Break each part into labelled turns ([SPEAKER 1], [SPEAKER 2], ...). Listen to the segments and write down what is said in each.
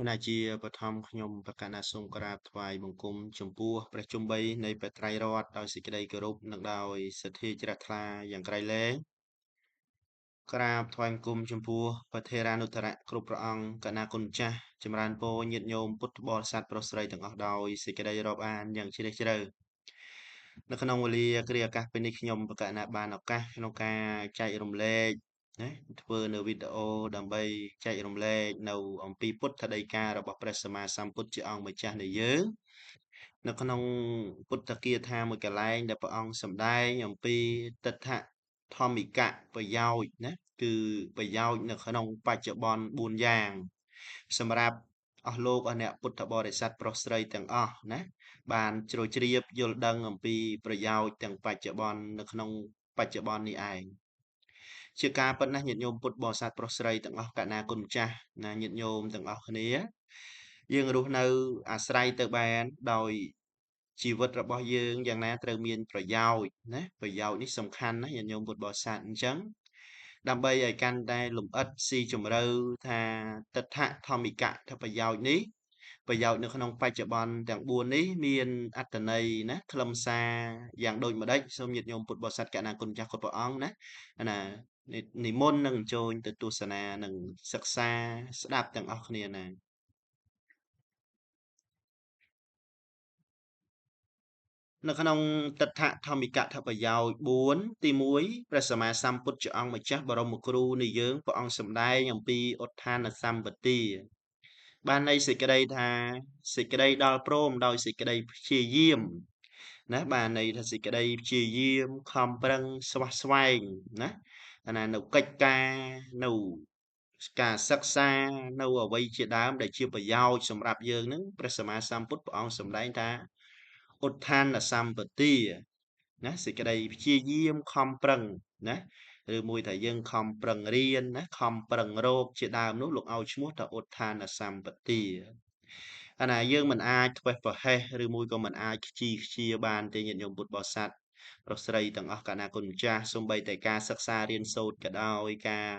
[SPEAKER 1] ណាជាបឋមខ្ញុំប្រកាសណាសូមក្រាបថ្វាយបង្គំចំពោះព្រះជន្មបីនៃព្រះត្រៃរតន៍ដោយសេចក្តីគោរពនិងដោយសទ្ធាជ្រះថ្លាយ៉ាងក្រៃលែងក្រាបថ្វាយបង្គំចំពោះព្រះថេរានុត្តរៈគ្រប់ព្រះអង្គកណាគុណចាស់ចម្រើនពរញាតិញោមពុទ្ធបរិស័ទប្រុសស្រីទាំងអស់ដោយសេចក្តីរាប់អានយ៉ាងជ្រះជ្រៅនៅក្នុងវេលាគ្រាអាកាសពេលនេះខ្ញុំប្រកាសណាបានឱកាសក្នុងការចែករំលែកណាធ្វើនៅវីដេអូដើម្បីចែករំលែកនៅអំពីពុទ្ធដីការបស់ព្រះសម្មាសម្ពុទ្ធជាអង្គម្ចាស់នៃយើងនៅក្នុងពុទ្ធគាថាមួយកន្លែងដែលព្រះអង្គសម្ដែងអំពីទិដ្ឋធម្មិកប្រយោជន៍ណាគឺប្រយោជន៍នៅក្នុងបច្ចុប្បន្ន4យ៉ាងសម្រាប់អស់លោកអស់អ្នកពុទ្ធបរិស័ទប្រុសស្រីទាំងអស់ណាបានជ្រោយជ្រាបយល់ដឹងអំពីប្រយោជន៍ទាំងបច្ចុប្បន្ននៅក្នុងបច្ចុប្បន្ននេះឯងជាការប៉ុណ្ណេះញាតិញោមពុទ្ធបរិស័ទប្រុសស្រីទាំងអស់កណាគុណចាស់ណាញាតិញោមទាំងអស់គ្នាយើងរស់នៅអាស្រ័យទៅបានដោយជីវិតរបស់យើងយ៉ាងណាត្រូវមានប្រយោជន៍ណាប្រយោជន៍នេះសំខាន់ណាស់ញាតិញោមពុទ្ធបរិស័ទអញ្ចឹងដើម្បីឲ្យកាន់តែលម្អិតស៊ីជម្រៅថាទិដ្ឋធម្មិកថាប្រយោជន៍នេះប្រយោជន៍នៅក្នុងបច្ចុប្បន្នទាំង4នេះមានអត្ថន័យណាខ្លឹមសារយ៉ាងដូចម្ដេចសូមញាតិញោមពុទ្ធបរិស័ទកណាគុណចាស់គ្រប់ព្រះអង្គណាណានិមន្តនឹងអញ្ជើញទៅទស្សនានិងសិក្សាស្ដាប់ទាំងអស់គ្នាណានៅក្នុងទិដ្ឋធម្មិកថាប្រយោជន៍4ទី1ព្រះសម្មាសម្ពុទ្ធជាអង្គម្ចាស់បរមគ្រូនៃយើងព្រះអង្គសម្ដែងអំពីឧទ្ធានសម្បទាបានន័យសេចក្តីថាសេចក្តីដល់ព្រមដោយសេចក្តីព្យាយាមណាបានន័យថាសេចក្តីព្យាយាមខំប្រឹងស្វះស្វែងណាអាណានៅកិច្ចការនៅការសិក្សានៅអ្វីជាដើមដែលជាប្រយោជន៍សម្រាប់យើងនឹងព្រះសម្មាសម្ពុទ្ធព្រះអង្គសម្ដែងថាឧទ្ធានសម្បទាណាសេចក្តីព្យាយាមខំប្រឹងណាឬមួយថាយើងខំប្រឹងរៀនណាខំប្រឹងរកជាដើមនោះលោកឲ្យឈ្មោះថាឧទ្ធានសម្បទាអាណាយើងមិនអាចធ្វេសប្រហែសឬមួយក៏មិនអាចខ្ជិលខ្ជាបានទេញាតិញោមពុទ្ធបរិស័ទប្រុសស្រីទាំងអស់កណាគុណចាស់សូម្បីតែការសិក្សារៀនសូត្រក៏ដោយការ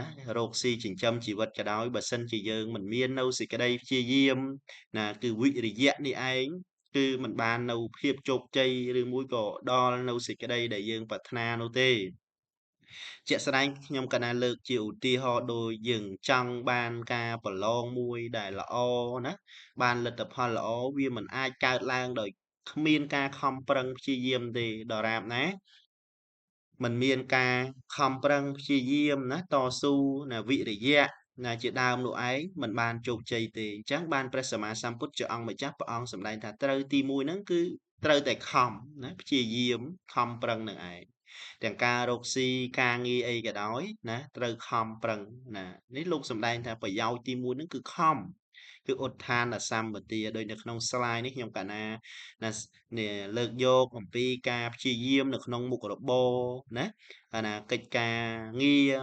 [SPEAKER 1] ណារកស៊ីចិញ្ចឹមជីវិតក៏ដោយបើសិនជាយើងមិនមាននៅសេចក្តីព្យាយាមណាគឺវិរិយៈនេះឯងគឺมันបាននៅភាពជោគជ័យឬមួយក៏ដល់នៅសេចក្តីដែលយើងប្រាថ្នានោះទេជាក់ស្ដែងខ្ញុំកណាលើកជាឧទាហរណ៍ដូចយើងចង់បានការប្រឡងមួយដែលល្អណាបានលទ្ធផលល្អវាមិនអាចកើតឡើងដោយគ្មានការខំប្រឹងព្យាយាមទេដរាបណាมันមានការខំប្រឹងព្យាយាមណាតស៊ូណាវិរិយៈណាជាដើមនោះឯងมันបានជោគជ័យទេអញ្ចឹងបានព្រះសម្មាសម្ពុទ្ធជាអង្គម្ចាស់ព្រះអង្គសម្ដែងថាត្រូវទី1ហ្នឹងគឺត្រូវតែខំណាព្យាយាមខំប្រឹងនឹងឯងទាំងការរកស៊ីការងារអីក៏ដោយណាត្រូវខំប្រឹងណានេះលោកសម្ដែងថាប្រយោជន៍ទី1ហ្នឹងគឺខំគឺឧទ្ធានសម្បទាដោយនៅក្នុង slide នេះខ្ញុំកណាណានេះលើកយកអំពីការព្យាយាមនៅក្នុងមុខរបរណាអាណាកិច្ចការងារ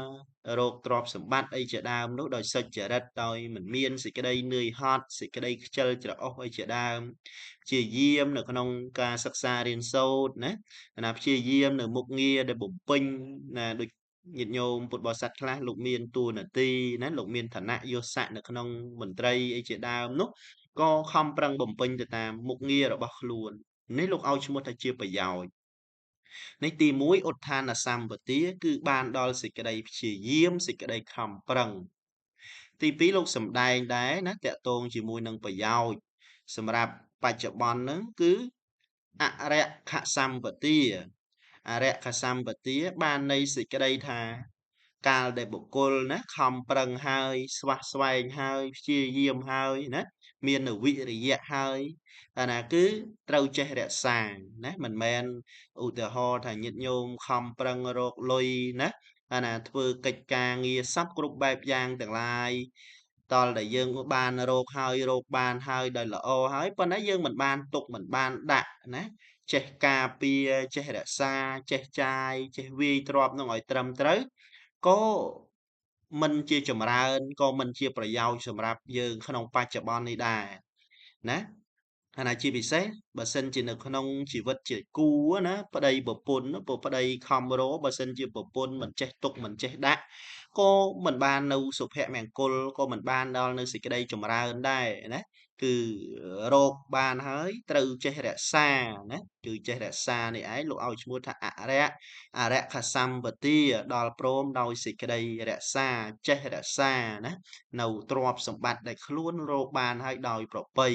[SPEAKER 1] រកទ្រព្យសម្បត្តិអីជាដើមនោះដោយសុចរិតដោយមិនមានសេចក្តីនឿយហត់សេចក្តីខ្ជិលច្រអូសអីជាដើមព្យាយាមនៅក្នុងការសិក្សារៀនសូត្រណាអាណាព្យាយាមនៅមុខងារដែលបំពេញណាដូចញាតិញោមពុទ្ធបរិស័ទខ្លះលោកមានតួនាទីណាលោកមានឋានៈយស័ក្តិនៅក្នុងមន្ត្រីអីជាដើមនោះក៏ខំប្រឹងបំពេញទៅតាមមុខងាររបស់ខ្លួននេះលោកឲ្យឈ្មោះថាជាប្រយោជន៍នេះទី1ឧទ្ធានសម្បទាគឺបានដល់សេចក្តីព្យាយាមសេចក្តីខំប្រឹងទី2លោកសំដែងដែរណាតកតងជាមួយនឹងប្រយោជន៍សម្រាប់បច្ចុប្បន្នហ្នឹងគឺអរិយខសម្បទាអរិយខសម្បទាបានន័យសេចក្តីថាកាលដែលបុគ្គលណាខំប្រឹងហើយស្វះស្វែងហើយព្យាយាមហើយណាមាននៅវិរិយៈហើយអាណាគឺត្រូវចេះរក្សាណាមិនមែនឧទាហរណ៍ថាញាតិញោមខំប្រឹងរកលុយណាអាណាធ្វើកិច្ចការងារសពគ្រប់បែបយ៉ាងទាំងឡាយតលដែលយើងបានរកហើយរកបានហើយដោយល្អហើយប៉ុន្តែយើងមិនបានទុកមិនបានដាក់ណាចេះការពារចេះរក្សាចេះចាយចេះវាយទ្របនឹងឲ្យត្រឹមត្រូវក៏មិនជាចម្រើនក៏មិនជាប្រយោជន៍សម្រាប់យើងក្នុងបច្ចុប្បន្ននេះដែរណាអាណាជាពិសេស បើសិនជានៅក្នុងជីវិតជាគូáណាប្តីប្រពន្ធប្តីខំរកបើសិនជាប្រពន្ធមិនចេះទុកមិនចេះដាក់ក៏មិនបាននៅសុភមង្គលក៏មិនបានដល់នៅសេចក្តីចម្រើនដែរណាគឺរកបានហើយត្រូវចេះរក្សាណាគឺចេះរក្សានេះឯងលោកឲ្យឈ្មោះថាអរិក្ខសម្បទាដល់ព្រមដោយសេចក្តីរក្សាចេះរក្សាណានៅទ្រព្យសម្បត្តិដែលខ្លួនរកបានហើយដោយប្រពៃ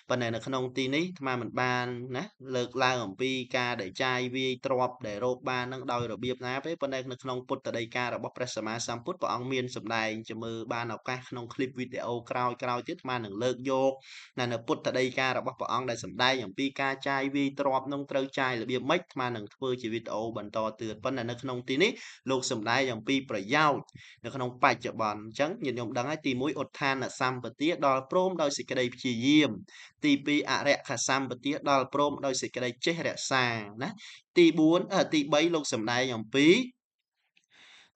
[SPEAKER 1] ប៉ុន្តែនៅក្នុងទីនេះអាត្មាមិនបានណាលើកឡើងអំពីការដែលចាយវាយទ្រព្យដែលរកបាននឹងដោយរបៀបណាទេប៉ុន្តែនៅក្នុងពុទ្ធដីការបស់ព្រះសម្មាសម្ពុទ្ធព្រះអង្គមានសម្ដែងជាមើលបានឱកាសក្នុងคลิปវីដេអូក្រោយៗទៀតអាត្មានឹងលើកយកនៅពុទ្ធដីការបស់ព្រះអង្គដែលសម្ដែងអំពីការចាយវាយទ្រព្យនឹងត្រូវចាយរបៀបម៉េចអាត្មានឹងធ្វើជាវីដេអូបន្តទៀតប៉ុន្តែនៅក្នុងទីនេះលោកសម្ដែងអំពីប្រយោជន៍នៅក្នុងបច្ចុប្បន្នអញ្ចឹងញាតិញោមដឹងហើយទី1ឧទ្ធានសម្បទាដល់ព្រមដោយសេចក្តីព្យាយាមទី2អរិក្ខសម្បទាដល់ព្រមដោយសេចក្តីចេះរក្សាណាទី3លោកសម្ដែងអំពី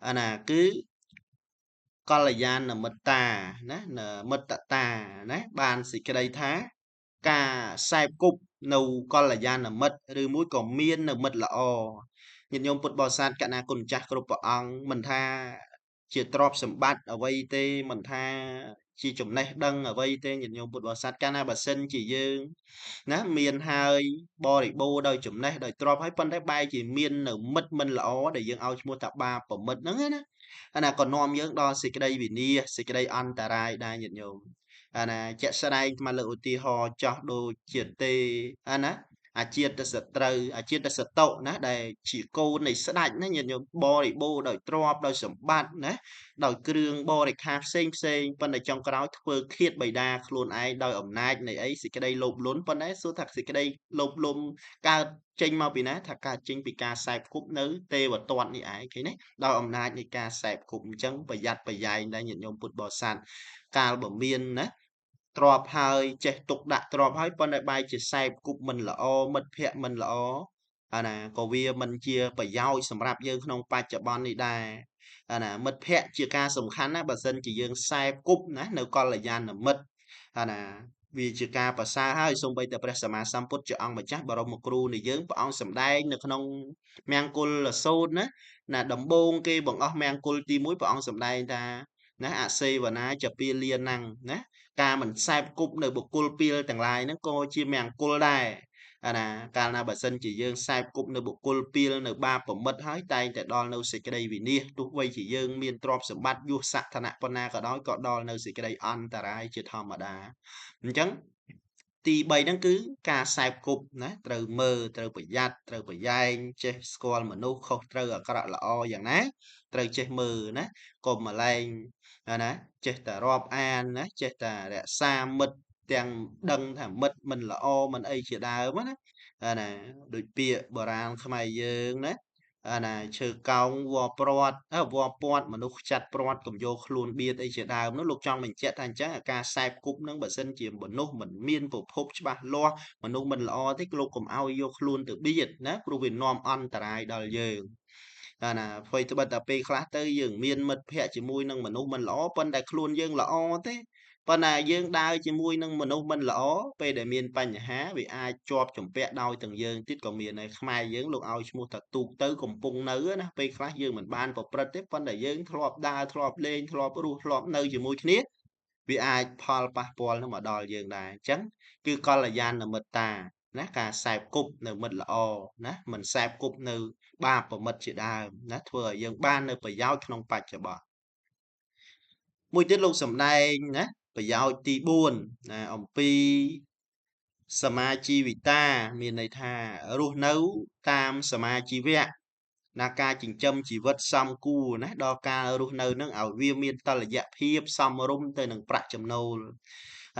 [SPEAKER 1] អាណាគឺកល្យាណមិត្តាណាមិត្តតាណាបានសេចក្តីថាការខ្សែគប់នៅកល្យាណមិត្តឬមួយក៏មាននៅមិត្តល្អញាតិញោមពុទ្ធបរិស័ទកណាគុណចាស់គ្រប់ព្រះអង្គមិនថាជាទ្រព្យសម្បត្តិអ្វីទេមិនថាជាចំណេះដឹងអ្វីទេញាតិញោមពុទ្ធបរិស័ទកាលណាបើសិនជាយើងណាមានហើយបរិបូរដោយចំណេះដោយទ្រព្យហើយប៉ុន្តែបែរជាមាននៅមិត្តមិនល្អដែលយើងឲ្យឈ្មោះថាបាបប្រមិត្តហ្នឹងណាអាណាក៏នាំយើងដល់សេចក្តីវិនាសសេចក្តីអន្តរាយដែរញាតិញោមអាណាជាក់ស្ដែងមកលើកឧទាហរណ៍ចោះដូចជាទេអាណាអាជាតិសត្រូវអាជាតិសតុណាដែលជាកូននៃស្ដេចណាញាតិញោមបរិបូរដោយទ្រព្យដោយសម្បត្តិណាដោយគ្រឿងបរិខាផ្សេងប៉ុន្តែចុងក្រោយធ្វើឃាតបិតាខ្លួនឯងដោយអំណាចនៃអីសេចក្តីលោភលន់ប៉ុន្តែសួរថាសេចក្តីលោភលន់កើតចេញមកពីណាថាកើតចេញពីការសែបគប់នៅទេវទត្តនេះឯងឃើញទេដោយអំណាចនៃការសែបគប់អញ្ចឹងប្រយ័ត្នប្រយែងដែរញាតិញោមពុទ្ធបរិស័ទកាលបើមានណាទ្របហើយចេះទុកដាក់ទ្របហើយប៉ុន្តែបែរជាសែបគប់មិនល្អមិត្តភ័ក្តិមិនល្អអាណាក៏វាមិនជាប្រយោជន៍សម្រាប់យើងក្នុងបច្ចុប្បន្ននេះដែរអាណាមិត្តភ័ក្តិជាការសំខាន់ណាបើសិនជាយើងសែបគប់ណានៅកល្យាណមិត្តអាណាវាជាការប្រសើរហើយសូម្បីតែព្រះសម្មាសម្ពុទ្ធជាអង្គម្ចាស់បរមគ្រូនៃយើងព្រះអង្គសម្ដែងនៅក្នុងមង្គលសូត្រណាដំបូងគេបង្អស់មង្គលទី1ព្រះអង្គសម្ដែងថាណាអសេវនាចពាលាណាំងណាការមិនសែបគប់នៅបុគ្គលពាលទាំងឡាយហ្នឹងក៏ជាមង្គលដែរអាណាកាលណាបើសិនជាយើងសែបគប់នៅបុគ្គលពាលនៅបាបប្រមិតហើយតែងតែដល់នៅសេចក្តីវិនាសទោះបីជាយើងមានទ្រព្យសម្បត្តិយសស័ក្តិឋានៈប៉ុណ្ណាក៏ដោយក៏ដល់នៅសេចក្តីអន្តរាយជាធម្មតាអញ្ចឹងទី3ហ្នឹងគឺការសែបគប់ណាត្រូវមើលត្រូវប្រយ័ត្នត្រូវប្រយែងចេះស្គាល់មនុស្សខុសត្រូវអាក្រក់ល្អយ៉ាងណាត្រូវចេះមើលណាកុំម្លែងណាចេះតែរាប់អានណាចេះតែរក្សាមិត្តទាំងដឹងថាមិត្តមិនល្អមិនអីជាដើមណាអាណាដូចពាក្យបុរាណខ្មែរយើងណាអាណាឈើកោងវល់ព្រាត់វល់ពាត់មនុស្សខ្ចាត់ព្រាត់កុំយកខ្លួនបៀតអីជាដើមនោះលោកចង់បញ្ជាក់ថាអញ្ចឹងអាការសែបគប់នឹងបើសិនជាមនុស្សមិនមានប្រភពច្បាស់លាស់មនុស្សមិនល្អទេលោកកុំឲ្យយកខ្លួនទៅបៀតណាព្រោះវានាំអន្តរាយដល់យើងអាណាអ្វីត្បិតតែពេលខ្លះទៅយើងមានមិត្តភ័ក្តិជាមួយនឹងមនុស្សមិនល្អប៉ុន្តែខ្លួនយើងល្អទេប៉ុន្តែយើងដើរជាមួយនឹងមនុស្សមិនល្អពេលដែលមានបញ្ហាវាអាចជាប់ជំពាក់ដោយទាំងយើងទៀតក៏មានដែរខ្មែរយើងលោកឲ្យឈ្មោះថាទូកទៅកំពុងនៅណាពេលខ្លះយើងមិនបានប្រព្រឹត្តទេប៉ុន្តែយើងធ្លាប់ដើរធ្លាប់លេងធ្លាប់រស់ធ្លាប់នៅជាមួយគ្នាវាអាចផលប៉ះពាល់នឹងមកដល់យើងដែរអញ្ចឹងគឺកល្យាណមិត្តាណាការសែបគប់នៅមិត្តល្អណាមិនសែបគប់នៅបាបប្រមិតជាដើមណាធ្វើឲ្យយើងបាននៅប្រយោជន៍ក្នុងបច្ចុប្បន្នមួយទៀតលោកសំដែងណាប្រយោជន៍ទី4ណាអំពីសមាជីវិតាមានន័យថារស់នៅតាមសមាជីវៈណាការចិញ្ចឹមជីវិតសមគួរណាដល់ការរស់នៅនឹងឲ្យវាមានតុល្យភាពសមរម្យទៅនឹងប្រាក់ចំណូល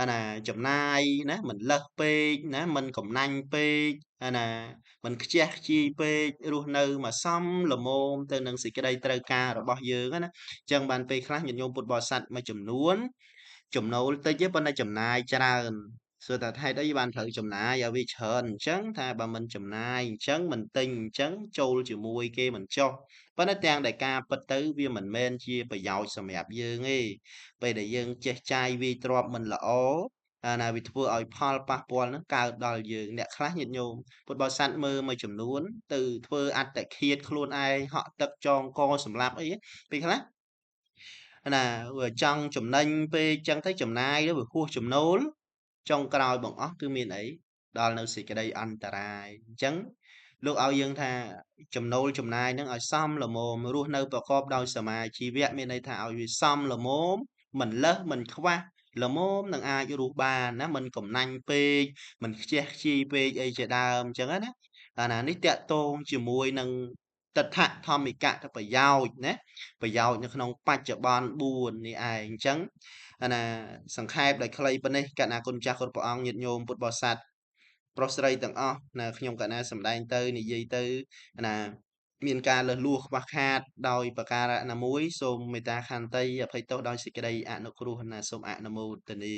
[SPEAKER 1] អាណាចំណាយណាមិនលើសពេកណាមិនកំណាញ់ពេកអាណាមិនខ្ជះខ្ជាយពេករស់នៅមកសមល្មមទៅនឹងសេចក្តីត្រូវការរបស់យើងណាអញ្ចឹងបានពេលខ្លះញាតិញោមពុទ្ធបរិស័ទមួយចំនួនចំណូលតិចទេប៉ុន្តែចំណាយច្រើនសួរថាហេតុអីបានត្រូវចំណាយឲ្យវាច្រើនអញ្ចឹងថាបើមិនចំណាយអញ្ចឹងមិនទិញអញ្ចឹងចូលជាមួយគេមិនចុះប៉ុន្តែទាំងដែលការពិតទៅវាមិនមែនជាប្រយោជន៍សម្រាប់យើងទេពេលដែលយើងចេះចាយវាយទ្រព្យមិនល្អ ណាវាធ្វើឲ្យផលប៉ះពាល់ហ្នឹងកើតដល់យើងអ្នកខ្លះញាតិញោមពុទ្ធបរិស័ទមើលមួយចំនួនទៅធ្វើអត្តឃាតខ្លួនឯងហក់ទឹកចងកសម្លាប់អីពេលខ្លះណាវាចង់ចំណេញពេកចឹងទៅចំណាយទៅវាហួសចំណូលចុងក្រោយបង្អស់គឺមានអីដល់នៅសេចក្តីអន្តរាយអញ្ចឹងលោកឲ្យយើងថាចំណូលចំណាយហ្នឹងឲ្យសមល្មមរស់នៅប្រកបដោយសមាជីវៈមានន័យថាឲ្យវាសមល្មមមិនលើសមិនខ្វះល្មមនឹងអាចរស់បានណាមិនកំណាញ់ពេកមិនខ្ជះខ្ជាយពេកអីជាដើមអញ្ចឹងណាអាណានេះតាក់ទងជាមួយនឹងទិដ្ឋធម្មិកៈប្រយោជន៍ណាប្រយោជន៍នៅក្នុងបច្ចុប្បន្ន4នេះឯងអញ្ចឹងអាណាសង្ខេបដោយខ្លីប៉ុណ្ណេះកណ្ណាគុណចាស់គ្រប់ព្រះអង្គញាតិញោមពុទ្ធបរិស័ទប្រុសស្រីទាំងអស់ណាខ្ញុំកណ្ណាសម្ដែងទៅនិយាយទៅណាមានការលើសលួសខ្វះខាតដោយប្រការណាមួយសូមមេត្តាខន្តីអភ័យទោសដោយសេចក្តីអនុគ្រោះណាសូមអនុមោទនា